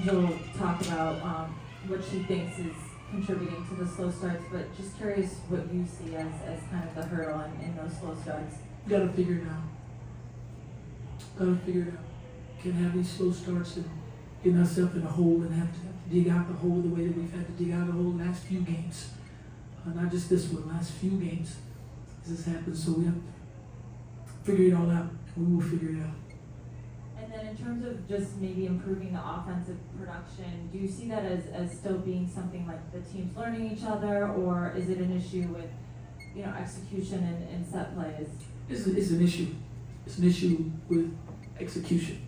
Angel talk about what she thinks is contributing to the slow starts, but just curious what you see as kind of the hurdle in those slow starts. You gotta figure it out. Can't have these slow starts and get ourselves in a hole and have to dig out the hole the way that we've had to dig out the hole the last few games. Not just this one, last few games. This has happened, so we have to figure it all out, and we will figure it out. And then in terms of just maybe improving the offensive production, do you see that as still being something like the team's learning each other, or is it an issue with, execution and set plays? It's an issue. It's an issue with execution.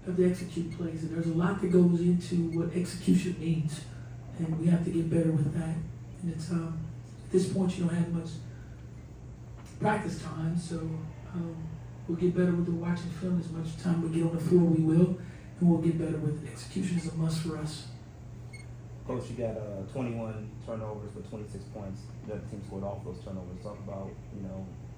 You have to execute plays, and there's a lot that goes into what execution means, and we have to get better with that. And it's at this point you don't have much practice time, so we'll get better with the watching film. As much time we get on the floor, we will, and we'll get better with it. Execution is a must for us. Coach, you got 21 turnovers for 26 points. The other team scored off those turnovers. Talk about,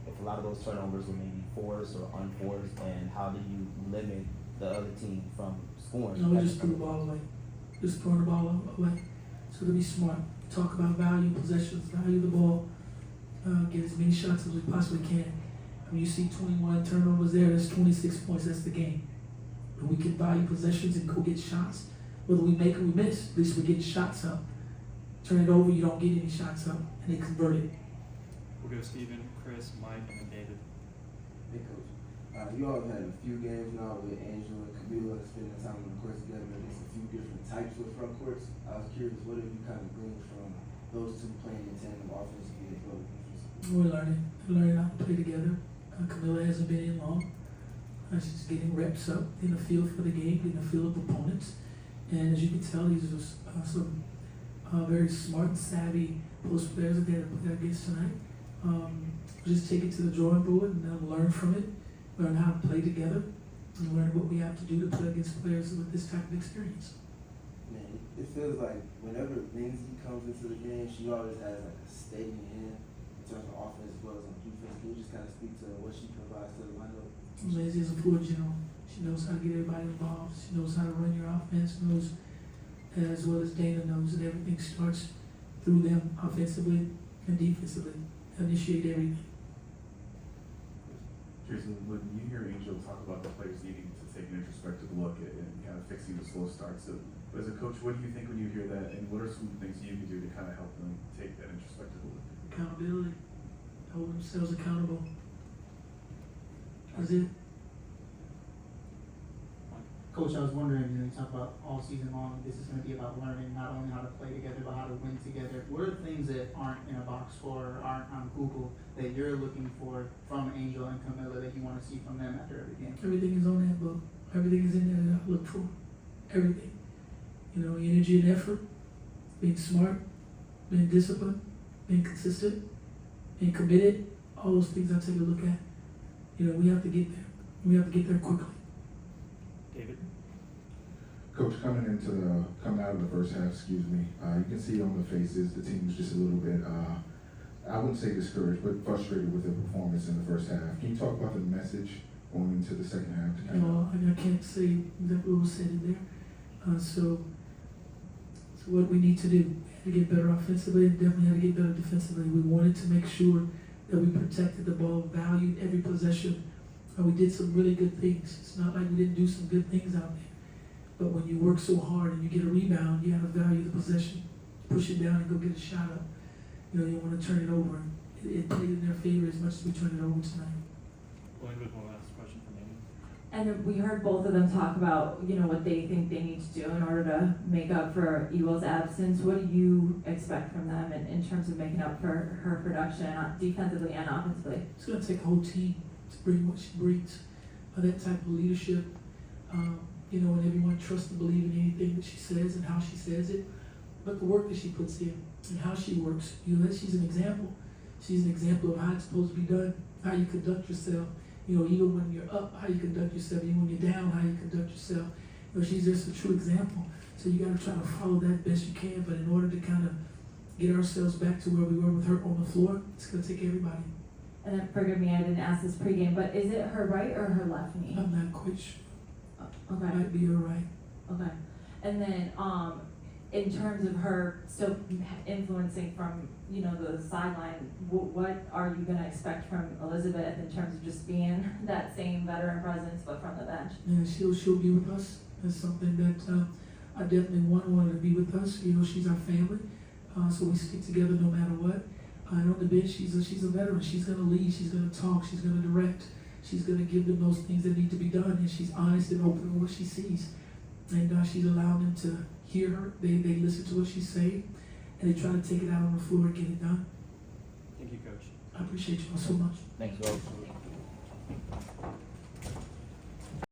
if a lot of those turnovers were maybe forced or unforced, and how do you limit the other team from scoring? No, we just threw the ball away. Just throwing the ball away. So to be smart, talk about value possessions, value the ball, get as many shots as we possibly can. When you see 21 turnovers there, that's 26 points. That's the game. And we can value possessions and go get shots. Whether we make or we miss, at least we get shots up. Turn it over, you don't get any shots up, and they convert it. We'll go Steven, Chris, Mike, and then David. Hey, Coach. You all have had a few games now with Angel and Camila spending time on the courts together against a few different types of front courts. I was curious, what have you kind of gleaned from those two playing in tandem offensively as well as defensively? We're learning how to play together. Camila hasn't been in long. She's getting reps up in the field for the game, getting the feel of opponents. And as you can tell, these are some very smart and savvy post players that they had to play against tonight. Just take it to the drawing board and learn from it, learn how to play together, and learn what we have to do to play against players with this type of experience. Man, it feels like whenever Lindsay comes into the game, she always has like a steady hand in terms of offense as well as on defense. Can you just kind of speak to what she provides to the lineup? Lindsay is a floor general. She knows how to get everybody involved. She knows how to run your offense, knows, as well as Dana knows, that everything starts through them offensively and defensively. Initiate everything. Teresa, when you hear Angel talk about the players needing to take an introspective look at and kind of fixing the slow starts, so as a coach, what do you think when you hear that, and what are some things you can do to kind of help them take that introspective look? Accountability. Hold themselves accountable. That's it. Coach, I was wondering, you talk about all season long, this is going to be about learning not only how to play together, but how to win together. What are things that aren't in a box score or aren't on Google that you're looking for from Angel and Camila that you want to see from them after every game? Everything is on that book. Everything is in there that I look for. Everything. Energy and effort, being smart, being disciplined, being consistent, being committed, all those things I take a look at. We have to get there. We have to get there quickly. David. Coach, coming out of the first half, you can see on the faces the team's just a little bit, I wouldn't say discouraged, but frustrated with their performance in the first half. Can you talk about the message going into the second half? I can't say exactly what was said in there. So what we need to do, we have to get better offensively and definitely have to get better defensively. We wanted to make sure that we protected the ball, valued every possession. We did some really good things. It's not like we didn't do some good things out there. But when you work so hard and you get a rebound, you have to value the possession. Push it down and go get a shot up. You want to turn it over. It played in their favor as much as we turned it over tonight. We'll end with one last question from Amy. And we heard both of them talk about, what they think they need to do in order to make up for Ewo's absence. What do you expect from them in terms of making up for her production, defensively and offensively? It's going to take a whole team to bring what she brings. That type of leadership, and everyone trusts and believe in anything that she says and how she says it. But the work that she puts in and how she works, she's an example. She's an example of how it's supposed to be done, how you conduct yourself. Even when you're up, how you conduct yourself. Even when you're down, how you conduct yourself. She's just a true example. So you got to try to follow that best you can. But in order to kind of get ourselves back to where we were with her on the floor, it's going to take everybody. And then, forgive me, I didn't ask this pregame, but is it her right or her left knee? I'm not quite sure. Okay. Might be her right. Okay. And then, in terms of her still influencing from, you know, the sideline, what are you gonna expect from Elizabeth in terms of just being that same veteran presence, but from the bench? And she'll be with us. That's something that I definitely want her to be with us. You know, she's our family, so we stick together no matter what. And on the bench, she's a veteran. She's gonna lead. She's gonna talk. She's gonna direct. She's gonna give them those things that need to be done. And she's honest and open with what she sees. And she's allowing them to hear her. They listen to what she's saying, and they try to take it out on the floor and get it done. Thank you, Coach. I appreciate you all so much. Thanks, Coach.